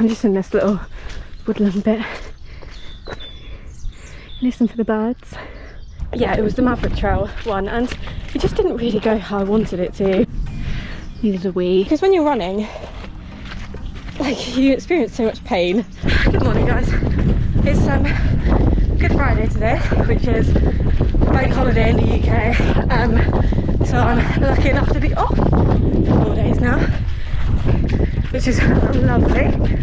I'm just in this little woodland bit. Listen for the birds. Yeah, it was the Maverick Trail one, and it just didn't really go how I wanted it to. Needed a wee. Because when you're running, like, you experience so much pain. Good morning, guys. It's Good Friday today, which is bank holiday in the UK. So I'm lucky enough to be off for 4 days now, which is lovely.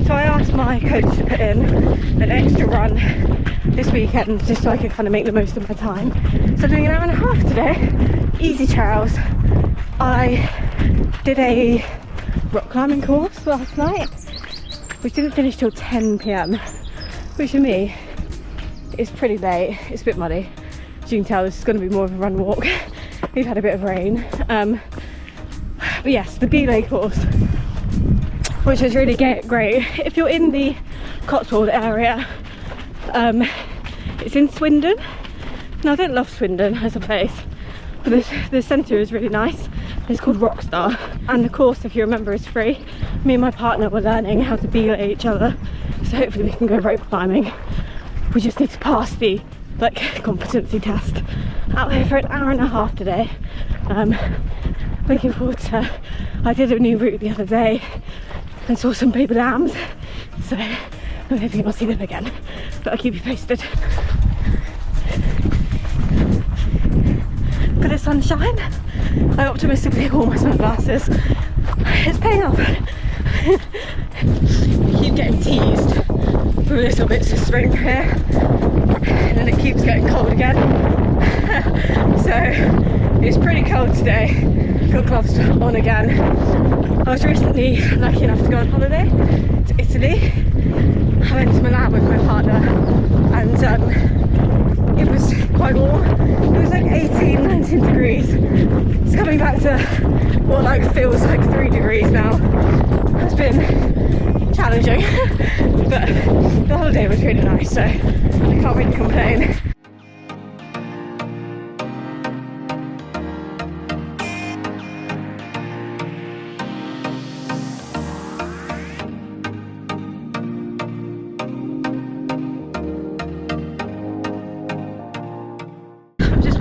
So I asked my coach to put in an extra run this weekend, just so I can kind of make the most of my time. So I'm doing an hour and a half today, easy trails. I did a rock climbing course last night, which didn't finish till 10 PM, which for me is pretty late. It's a bit muddy. As you can tell, this is going to be more of a run walk. We've had a bit of rain. But yes, the belay course, which is really great. If you're in the Cotswold area, it's in Swindon. Now, I don't love Swindon as a place, but the centre is really nice. It's called Rockstar, and the course, if you remember, is free. Me and my partner were learning how to belay each other, so hopefully we can go rope climbing. We just need to pass the competency test. Out here for an hour and a half today. Looking forward to. I did a new route the other day and saw some baby lambs, so I'm hoping I'll see them again, but I'll keep you posted. Bit of sunshine. I optimistically wore my sunglasses. It's paying off. I keep getting teased with little bits of spring here, and then it keeps getting cold again. So it's pretty cold today. Got gloves on again. I was recently lucky enough to go on holiday to Italy. I went to Milan with my partner, and it was quite warm. It was like 18, 19 degrees. It's coming back to what feels like 3 degrees now. It's been challenging, but the holiday was really nice, so I can't really complain.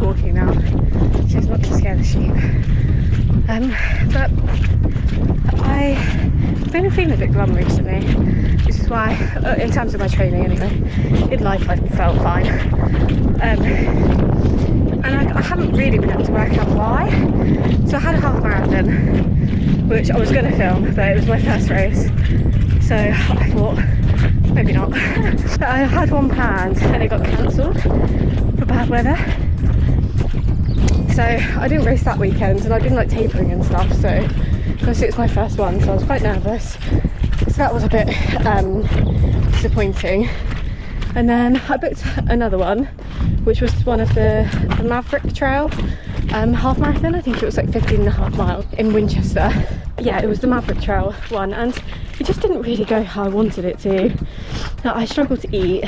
Walking now, just not to scare the sheep. But I've been feeling a bit glum recently, which is why, in terms of my training anyway, in life I felt fine. And I haven't really been able to work out why. So I had a half marathon, which I was going to film, but it was my first race, so I thought maybe not. I had one planned and it got cancelled for bad weather. So I didn't race that weekend, and I've been tapering and stuff, so because it's my first one, so I was quite nervous. So that was a bit disappointing. And then I booked another one, which was one of the Maverick Trail half marathon. I think it was 15.5 miles in Winchester. Yeah, it was the Maverick Trail one, and it just didn't really go how I wanted it to. I struggled to eat.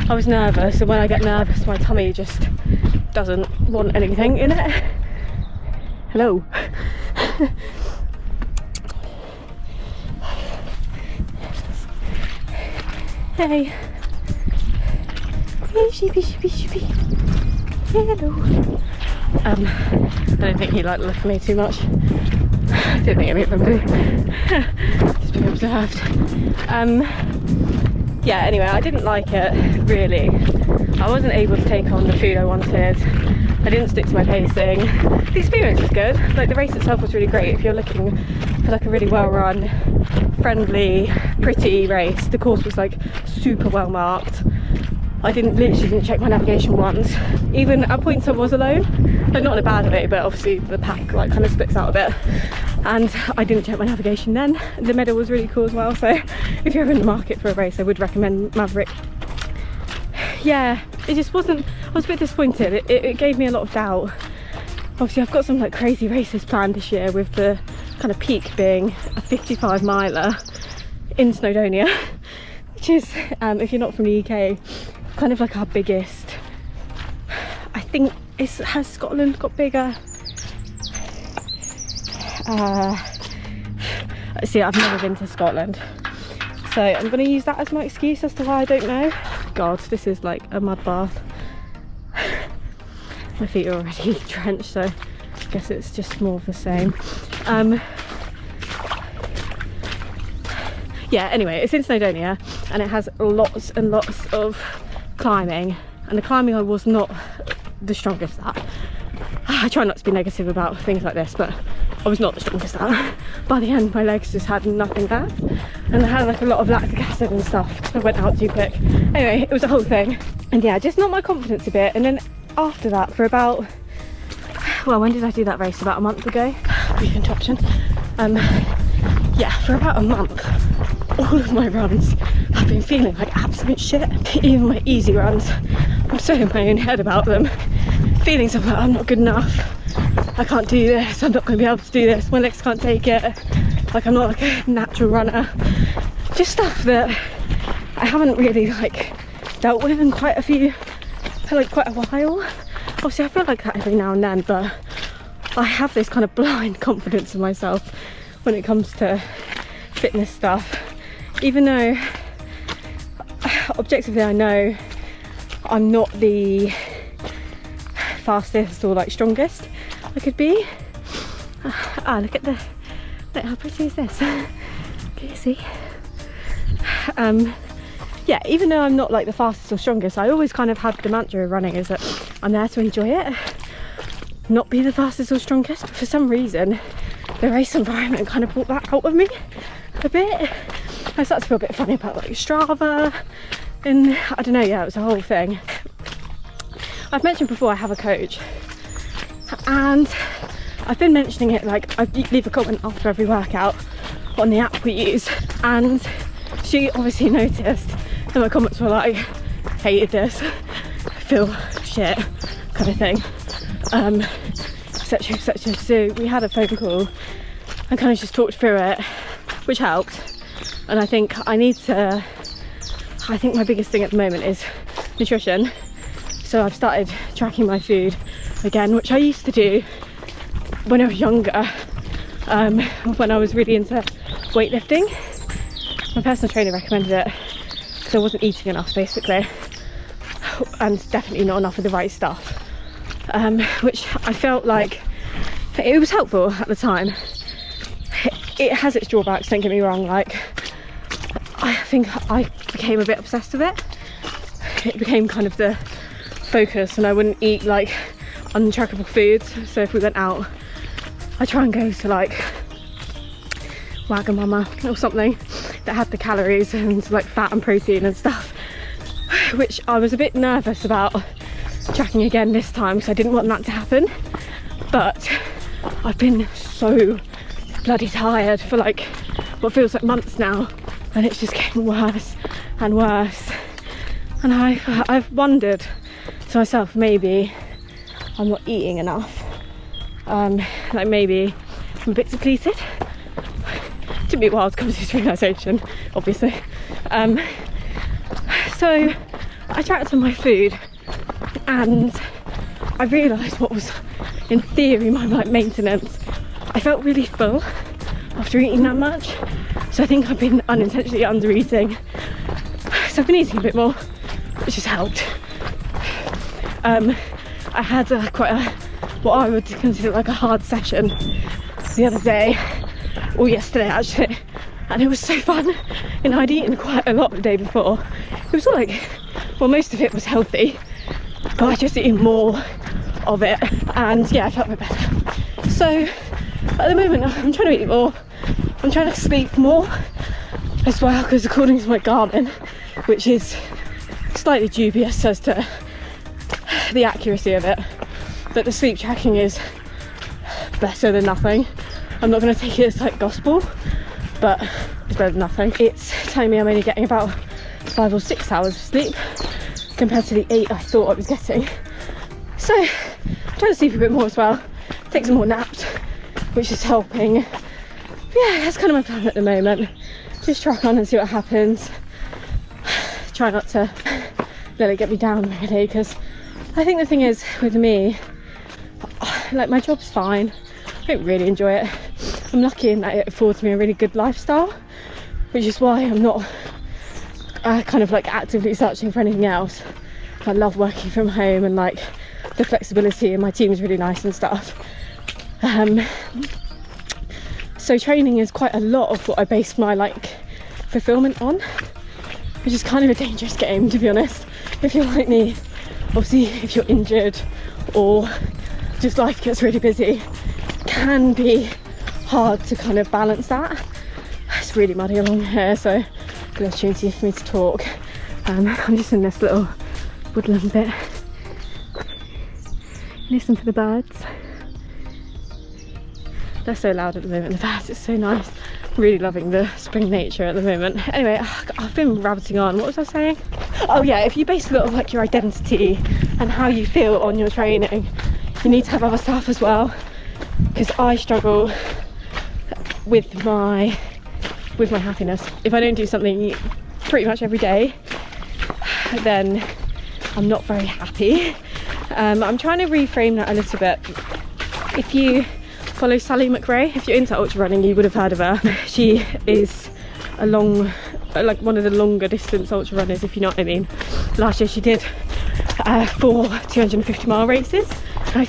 I was nervous, and when I get nervous, my tummy just doesn't want anything in it. Hello. Hey. Hey, sheepy, sheepy, sheepy. Hello. I don't think he liked looking at me too much. I don't think any of them do. Just being observed. Yeah, anyway, I didn't like it, really. I wasn't able to take on the food I wanted. I didn't stick to my pacing. The experience was good. The race itself was really great. If you're looking for a really well-run, friendly, pretty race, the course was super well marked. I literally didn't check my navigation once. Even at points I was alone, not in a bad way, but obviously the pack kind of splits out a bit. And I didn't check my navigation then. The medal was really cool as well, so if you're ever in the market for a race, I would recommend Maverick. Yeah, it just wasn't, I was a bit disappointed. It gave me a lot of doubt. Obviously I've got some crazy races planned this year, with the kind of peak being a 55 miler in Snowdonia, which is, if you're not from the UK, kind of our biggest. I think has Scotland got bigger? I See, I've never been to Scotland, so I'm going to use that as my excuse as to why I don't know. God, this is like a mud bath. My feet are already drenched, so I guess it's just more of the same. Yeah, anyway, it's in Snowdonia and it has lots and lots of climbing, and the climbing I was not the strongest at. I try not to be negative about things like this, but I was not the strongest at. By the end, my legs just had nothing left, and I had like a lot of lactic acid and stuff. I went out too quick. Anyway, it was a whole thing, and yeah, just not my confidence a bit. And then after that, for about, well, when did I do that race? About a month ago. Brief interruption. Yeah, for about a month, all of my runs have been feeling like absolute shit. Even my easy runs, I'm so in my own head about them. Feelings of like, I'm not good enough, I can't do this, I'm not going to be able to do this, my legs can't take it, like I'm not like a natural runner. Just stuff that I haven't really like dealt with in quite a while. Obviously I feel like that every now and then, but I have this kind of blind confidence in myself when it comes to fitness stuff, even though objectively I know I'm not the fastest or like strongest I could be. Look how pretty is this. Can you see? Yeah, even though I'm not like the fastest or strongest, I always kind of had the mantra of running is that I'm there to enjoy it, not be the fastest or strongest. But for some reason the race environment kind of brought that out of me a bit. I started to feel a bit funny about like Strava, and I don't know, yeah, it was a whole thing. I've mentioned before I have a coach, and I've been mentioning it, like I leave a comment after every workout on the app we use, and she obviously noticed, and my comments were like, hated this, feel shit kind of thing, etc, etc. So we had a phone call and kind of just talked through it, which helped. And I think my biggest thing at the moment is nutrition. So I've started tracking my food again, which I used to do when I was younger, when I was really into weightlifting. My personal trainer recommended it because I wasn't eating enough basically, and definitely not enough of the right stuff, which I felt like it was helpful at the time. It has its drawbacks, don't get me wrong, like I think I became a bit obsessed with it. It became kind of the focus, and I wouldn't eat like untrackable foods. So if we went out, I try and go to like Wagamama or something that had the calories and like fat and protein and stuff, which I was a bit nervous about tracking again this time because I didn't want that to happen. But I've been so bloody tired for like what feels like months now, and it's just getting worse and worse, and I've wondered to myself, maybe I'm not eating enough, like maybe I'm a bit depleted. It took me a while to come to this realisation, obviously. So I tracked on my food, and I realised what was in theory my like maintenance. I felt really full after eating that much, so I think I've been unintentionally under eating. So I've been eating a bit more, which has helped. I had what I would consider like a hard session the other day, or yesterday actually, and it was so fun. And I'd eaten quite a lot the day before. It was all like, well, most of it was healthy, but I just eaten more of it, and yeah, I felt a bit better. So at the moment I'm trying to eat more, I'm trying to sleep more as well, because according to my Garmin, which is slightly dubious as to the accuracy of it, that the sleep tracking is better than nothing. I'm not going to take it as like gospel, but it's better than nothing. It's telling me I'm only getting about 5 or 6 hours of sleep compared to the 8 I thought I was getting. So I'm trying to sleep a bit more as well, take some more naps, which is helping. Yeah, that's kind of my plan at the moment. Just track on and see what happens. Try not to let it get me down really, because I think the thing is with me, like my job's fine, I don't really enjoy it. I'm lucky in that it affords me a really good lifestyle, which is why I'm not kind of like actively searching for anything else. I love working from home and like the flexibility, and my team is really nice and stuff. So training is quite a lot of what I base my like fulfillment on, which is kind of a dangerous game, to be honest. If you're like me, obviously if you're injured or just life gets really busy, it can be hard to kind of balance that. It's really muddy along here, so good opportunity for me to talk. I'm just in this little woodland bit. Listen for the birds. They're so loud at the moment, the birds, it's so nice. Really loving the spring nature at the moment. Anyway, I've been rabbiting on. What was I saying? Oh yeah, if you base a lot of like your identity and how you feel on your training, you need to have other stuff as well. Because I struggle with my happiness. If I don't do something pretty much every day, then I'm not very happy. I'm trying to reframe that a little bit. If you follow Sally McRae, if you're into ultra running, you would have heard of her. She is like one of the longer distance ultra runners, if you know what I mean. Last year she did 4 250-mile races. I'm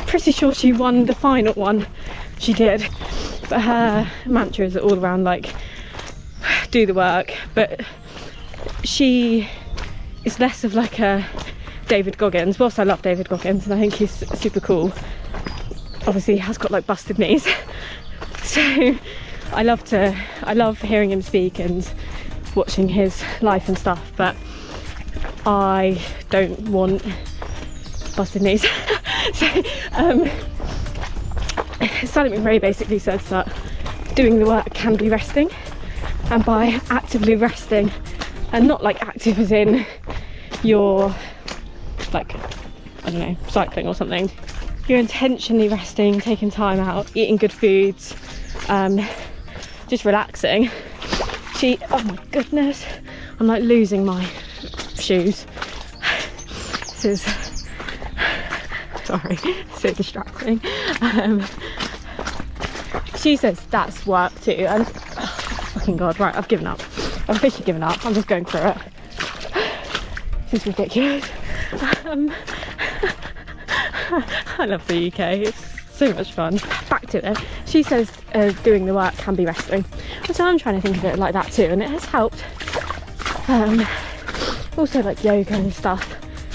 pretty sure she won the final one she did. But her mantras are all around like do the work, but she is less of like a David Goggins. Whilst I love David Goggins and I think he's super cool, obviously he has got like busted knees. So I love hearing him speak and watching his life and stuff, but I don't want busted knees. So Sally McRae basically says that doing the work can be resting, and by actively resting, and not like active as in you're like, I don't know, cycling or something, you're intentionally resting, taking time out, eating good foods, just relaxing. Oh my goodness, I'm like losing my shoes. This is, sorry, so distracting. She says that's work too, and oh, fucking god, right, I've given up. I've officially given up. I'm just going through it. This is ridiculous. I love the UK, it's so much fun. Back to it. She says doing the work can be resting. So I'm trying to think of it like that too, and it has helped. Also like yoga and stuff,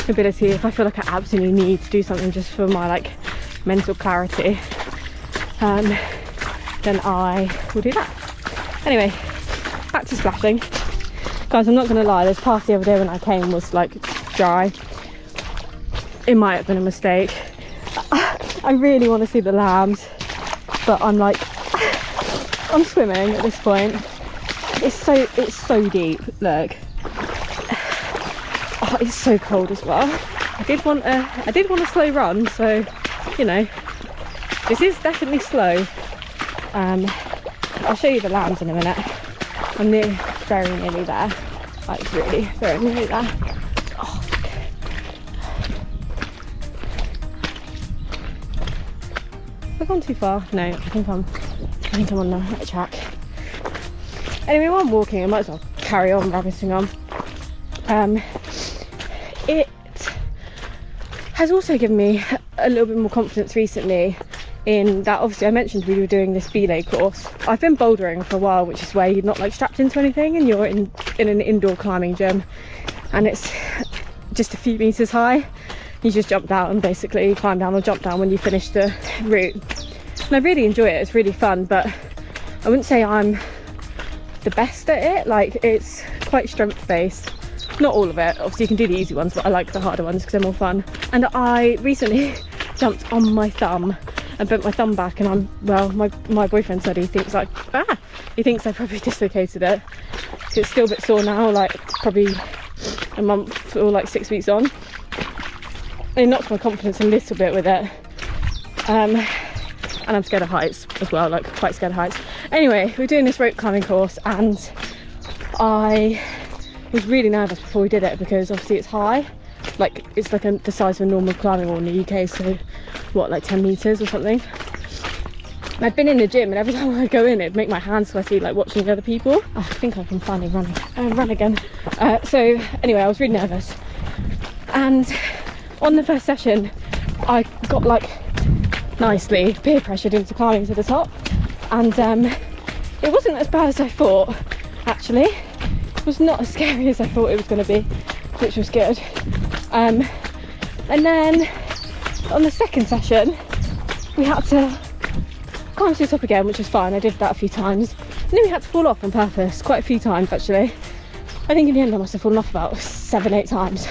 ability, if I feel like I absolutely need to do something just for my like mental clarity, then I will do that. Anyway, back to splashing. Guys, I'm not gonna lie, this path the other day when I came was like dry. It might have been a mistake. I really want to see the lambs, but I'm like, I'm swimming at this point. It's so deep, look. Oh, it's so cold as well. I did want a slow run, so you know, this is definitely slow. I'll show you the lambs in a minute. I'm very nearly there, like really very nearly there. Oh. Have I gone too far? No, I think I'm on the right track. Anyway, while I'm walking, I might as well carry on rabbiting on. It has also given me a little bit more confidence recently in that. Obviously I mentioned we were doing this belay course. I've been bouldering for a while, which is where you're not like strapped into anything and you're in an indoor climbing gym, and it's just a few meters high. You just jump down, basically climb down or jump down when you finish the route, and I really enjoy it. It's really fun, but I wouldn't say I'm the best at it. Like, it's quite strength based. Not all of it, obviously you can do the easy ones, but I like the harder ones because they're more fun. And I recently jumped on my thumb and bent my thumb back, and my boyfriend said he thinks I probably dislocated it. It's still a bit sore now, like probably a month or like 6 weeks on. It knocks my confidence a little bit with it. And I'm scared of heights as well, like quite scared of heights. Anyway, we're doing this rope climbing course, and I was really nervous before we did it because obviously it's high. Like, it's like the size of a normal climbing wall in the UK, so what, like 10 meters or something. I'd been in the gym and every time I'd go in it'd make my hands sweaty, like watching the other people. Oh, I think I can finally run again. So anyway, I was really nervous, and on the first session I got like nicely peer pressured into climbing to the top, and it wasn't as bad as I thought. Actually, it was not as scary as I thought it was going to be, which was good. And then on the second session we had to climb to the top again, which was fine. I did that a few times, and then we had to fall off on purpose quite a few times actually. I think in the end I must have fallen off about 7-8 times,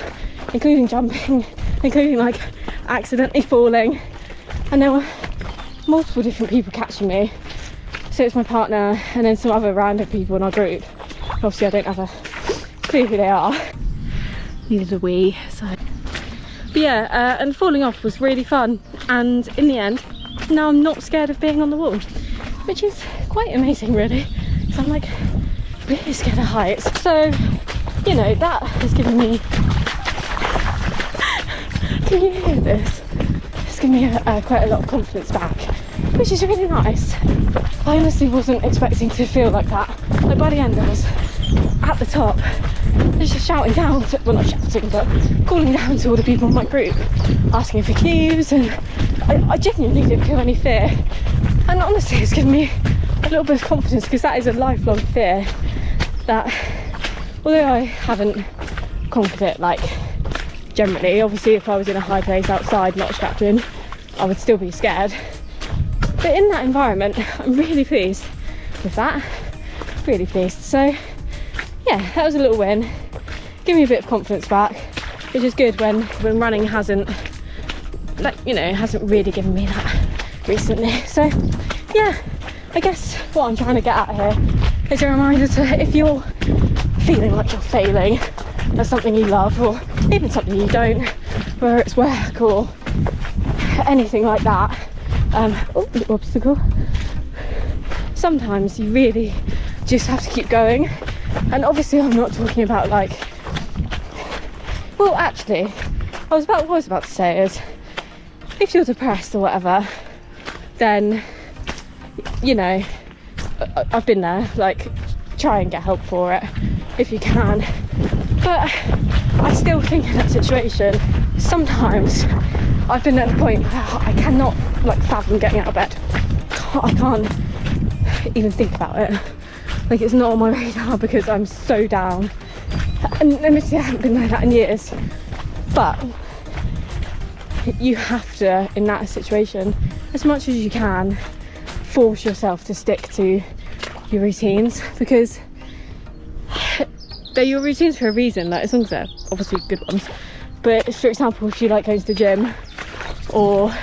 including jumping, including like accidentally falling, and there were multiple different people catching me. So it's my partner and then some other random people in our group. Obviously I don't have a clue who they are. Needed a wee, so. But yeah, and falling off was really fun, and in the end now I'm not scared of being on the wall, which is quite amazing really, because I'm like really scared of heights. So, you know, that has given me, can you hear this? It's given me quite a lot of confidence back, which is really nice. I honestly wasn't expecting to feel like that. Like by the end I was at the top, just shouting down to, well not shouting, but calling down to all the people in my group, asking for cues, and I genuinely didn't feel any fear. And honestly it's given me a little bit of confidence, because that is a lifelong fear that, although I haven't conquered it like generally, obviously if I was in a high place outside not strapped in I would still be scared, but in that environment I'm really pleased with that, really pleased. So yeah, that was a little win, give me a bit of confidence back, which is good when running hasn't, like, you know, hasn't really given me that recently. So yeah, I guess what I'm trying to get at here is a reminder to, if you're feeling like you're failing at something you love, or even something you don't, whether it's work or anything like that, oh, little obstacle, sometimes you really just have to keep going. And obviously I'm not talking about like, well actually what I was about to say is, if you're depressed or whatever, then, you know, I've been there, like, try and get help for it if you can. But I still think in that situation, sometimes I've been at the point where I cannot like fathom getting out of bed. I can't even think about it. Like, it's not on my radar because I'm so down. And admittedly I haven't been like that in years. But you have to, in that situation, as much as you can, force yourself to stick to your routines, because they're your routines for a reason, like, as long as they're obviously good ones. But for example, if you like going to the gym or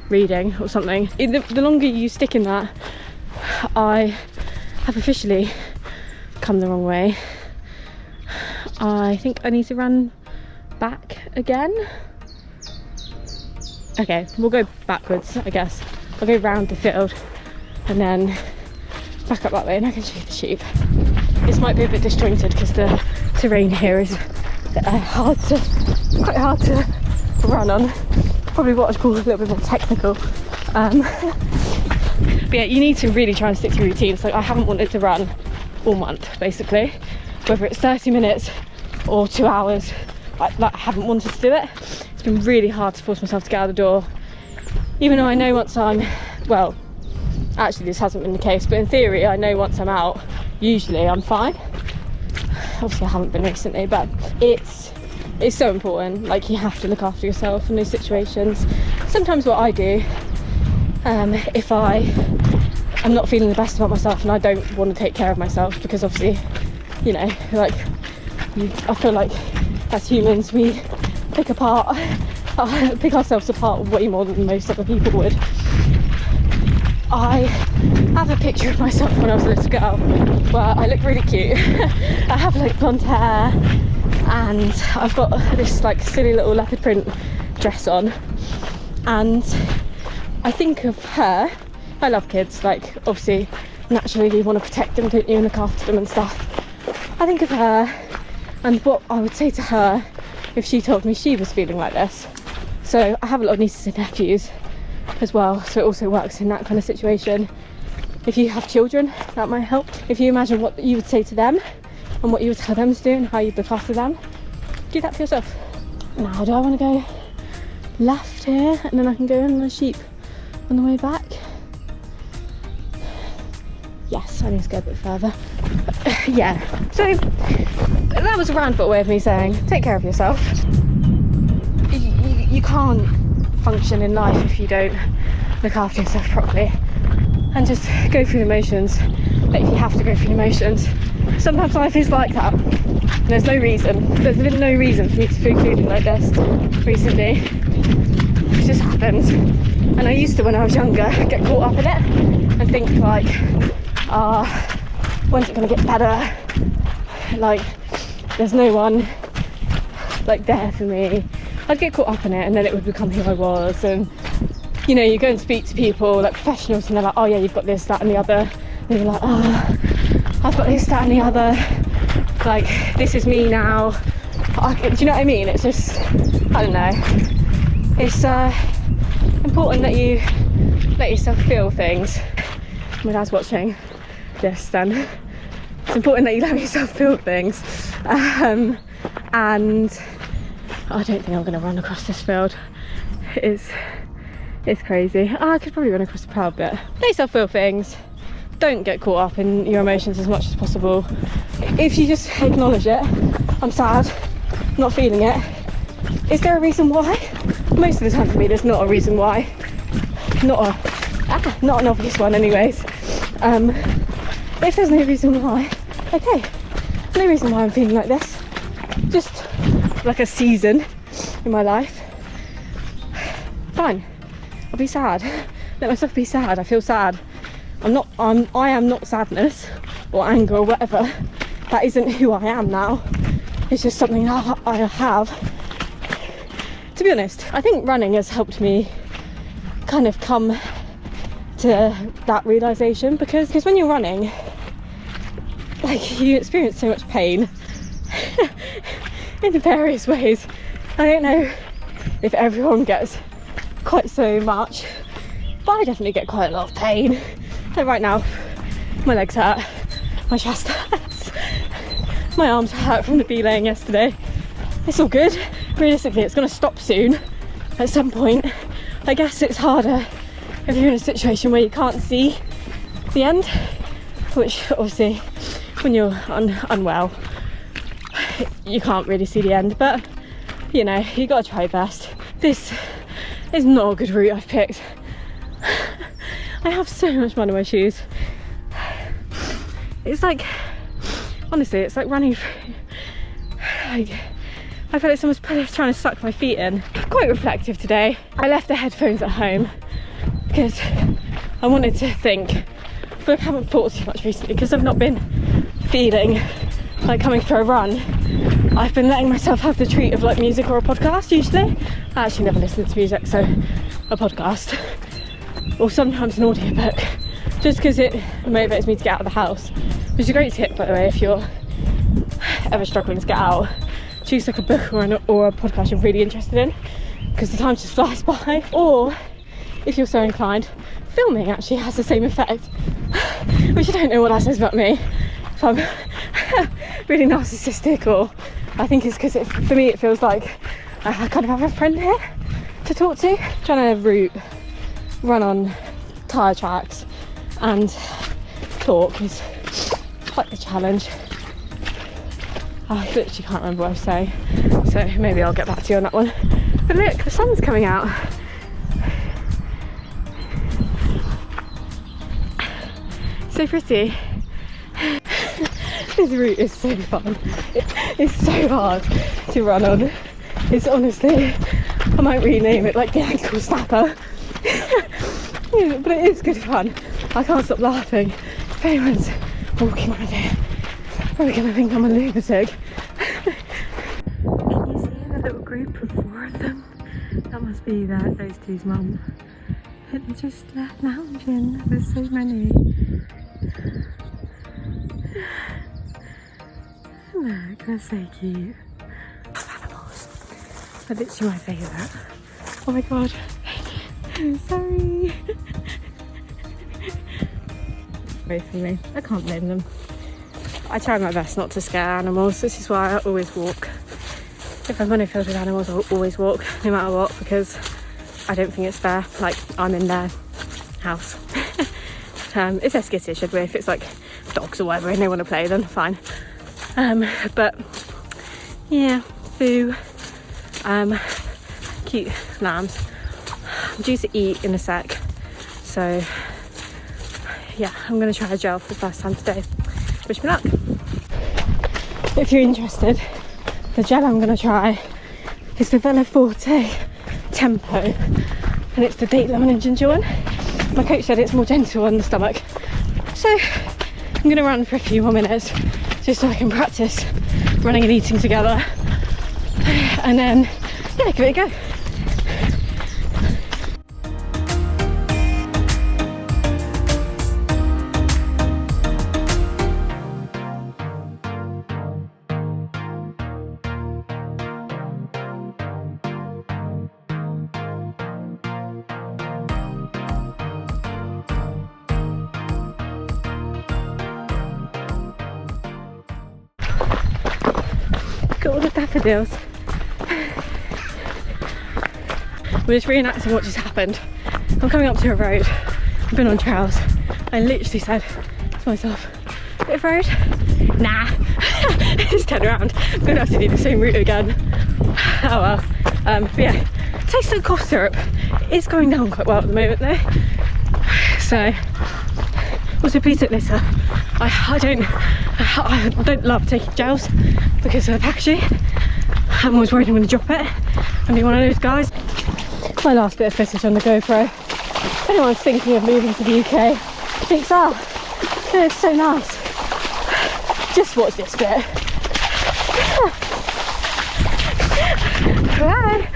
reading or something, the longer you stick in that, I have officially come the wrong way. I think I need to run back again. Okay, we'll go backwards, I guess. I'll go round the field and then back up that way, and I can show you the sheep. This might be a bit disjointed because the terrain here is quite hard to run on. Probably what I'd call a little bit more technical. But yeah, you need to really try and stick to your routines. Like, I haven't wanted to run all month, basically. Whether it's 30 minutes or 2 hours, I haven't wanted to do it. It's been really hard to force myself to get out of the door. Even though I know once I'm, well, actually this hasn't been the case, but in theory I know once I'm out, usually I'm fine. Obviously I haven't been recently, but it's so important. Like, you have to look after yourself in those situations. Sometimes what I do, if I'm not feeling the best about myself and I don't want to take care of myself, because obviously, you know, like, I feel like as humans we pick ourselves apart way more than most other people would. I have a picture of myself when I was a little girl where I look really cute. I have like blonde hair and I've got this like silly little leopard print dress on, and I think of her. I love kids, like, obviously naturally you want to protect them, don't you, and look after them and stuff. I think of her and what I would say to her if she told me she was feeling like this. So I have a lot of nieces and nephews, as well, so it also works in that kind of situation. If you have children, that might help. If you imagine what you would say to them and what you would tell them to do and how you look after them, do that for yourself. Now, do I want to go left here and then I can go in the sheep on the way back? Yes, I need to go a bit further. Yeah, so that was a roundabout way of me saying take care of yourself. You can't function in life if you don't look after yourself properly, and just go through the motions. Like, if you have to go through the motions, sometimes life is like that. There's been no reason for me to be feeling like this recently. It just happens. And I used to, when I was younger, get caught up in it and think like, when's it gonna get better? Like, there's no one like there for me. I'd get caught up in it and then it would become who I was. And you know, you go and speak to people like professionals and they're like, oh yeah, you've got this, that and the other. And you're like, oh, I've got this, that and the other. Like, this is me now. Do you know what I mean? It's just, I don't know. It's important that you let yourself feel things. My dad's watching this then. It's important that you let yourself feel things. And I don't think I'm going to run across this field. It's crazy. I could probably run across the crowd, but let yourself feel things. Don't get caught up in your emotions as much as possible. If you just acknowledge it, I'm sad, I'm not feeling it. Is there a reason why? Most of the time for me, there's not a reason why. Not an obvious one anyways. If there's no reason why, okay, no reason why I'm feeling like this. Just like a season in my life. Fine, I'll be sad. Let myself be sad. I feel sad. I am not sadness or anger or whatever. That isn't who I am now. It's just something I have. To be honest, I think running has helped me kind of come to that realization, because when you're running, like, you experience so much pain in various ways. I don't know if everyone gets quite so much, but I definitely get quite a lot of pain. Like right now, my legs hurt, my chest hurts, my arms hurt from the belaying yesterday. It's all good. Realistically, it's going to stop soon at some point. I guess it's harder if you're in a situation where you can't see the end, which obviously when you're unwell, you can't really see the end, but you know, you got to try your best. This is not a good route I've picked. I have so much mud in my shoes. It's like, honestly, it's like running. Like, I feel like someone's trying to suck my feet in. Quite reflective today. I left the headphones at home because I wanted to think, but I haven't thought too much recently because I've not been feeling like coming for a run. I've been letting myself have the treat of like music or a podcast usually. I actually never listen to music, so a podcast. Or sometimes an audiobook, just because it motivates me to get out of the house, which is a great tip, by the way, if you're ever struggling to get out. Choose like a book or a podcast you're really interested in, because the time just flies by. Or if you're so inclined, filming actually has the same effect, which I don't know what that says about me, if I'm really narcissistic, or I think it's because for me it feels like I kind of have a friend here to talk to. Trying to run on tyre tracks and talk is quite the challenge. I literally can't remember what I was saying, so maybe I'll get back to you on that one. But look, the sun's coming out. So pretty. This route is so fun. It's so hard to run on. It's honestly, I might rename it like the ankle snapper. But it is good fun. I can't stop laughing. If anyone's walking around here, probably gonna think I'm a lunatic. Can you see the little group of 4 of them? That must be those two's mum. They're just lounging. There's so many. Look, they're so cute. Animals are literally my favourite. Oh my god. Sorry. Both of me. I can't blame them. I try my best not to scare animals. This is why I always walk. If I'm on a field with animals, I'll always walk, no matter what, because I don't think it's fair. Like, I'm in their house. If they're skittish, I'd be. If it's like dogs or whatever and they want to play, then fine. But yeah, foo. Cute lambs. I'm due to eat in a sec, so yeah, I'm going to try a gel for the first time today. Wish me luck. If you're interested, the gel I'm going to try is the Vela Forte Tempo, and it's the date lemon and ginger one. My coach said it's more gentle on the stomach, so I'm going to run for a few more minutes just so I can practice running and eating together, and then yeah, give it a go. Got all the daffodils. We're just reenacting what just happened. I'm coming up to a road. I've been on trails. I literally said to myself, bit of road? Nah. Just turn around. I'm gonna have to do the same route again. Oh well. But yeah, taste of cough syrup is going down quite well at the moment though. So, also please don't litter. I don't love taking gels because of the packaging. I'm always worried I'm going to drop it and be one of those guys. My last bit of footage on the GoPro. If anyone's thinking of moving to the UK, thinks, oh, it's so nice. Just watch this bit. Bye.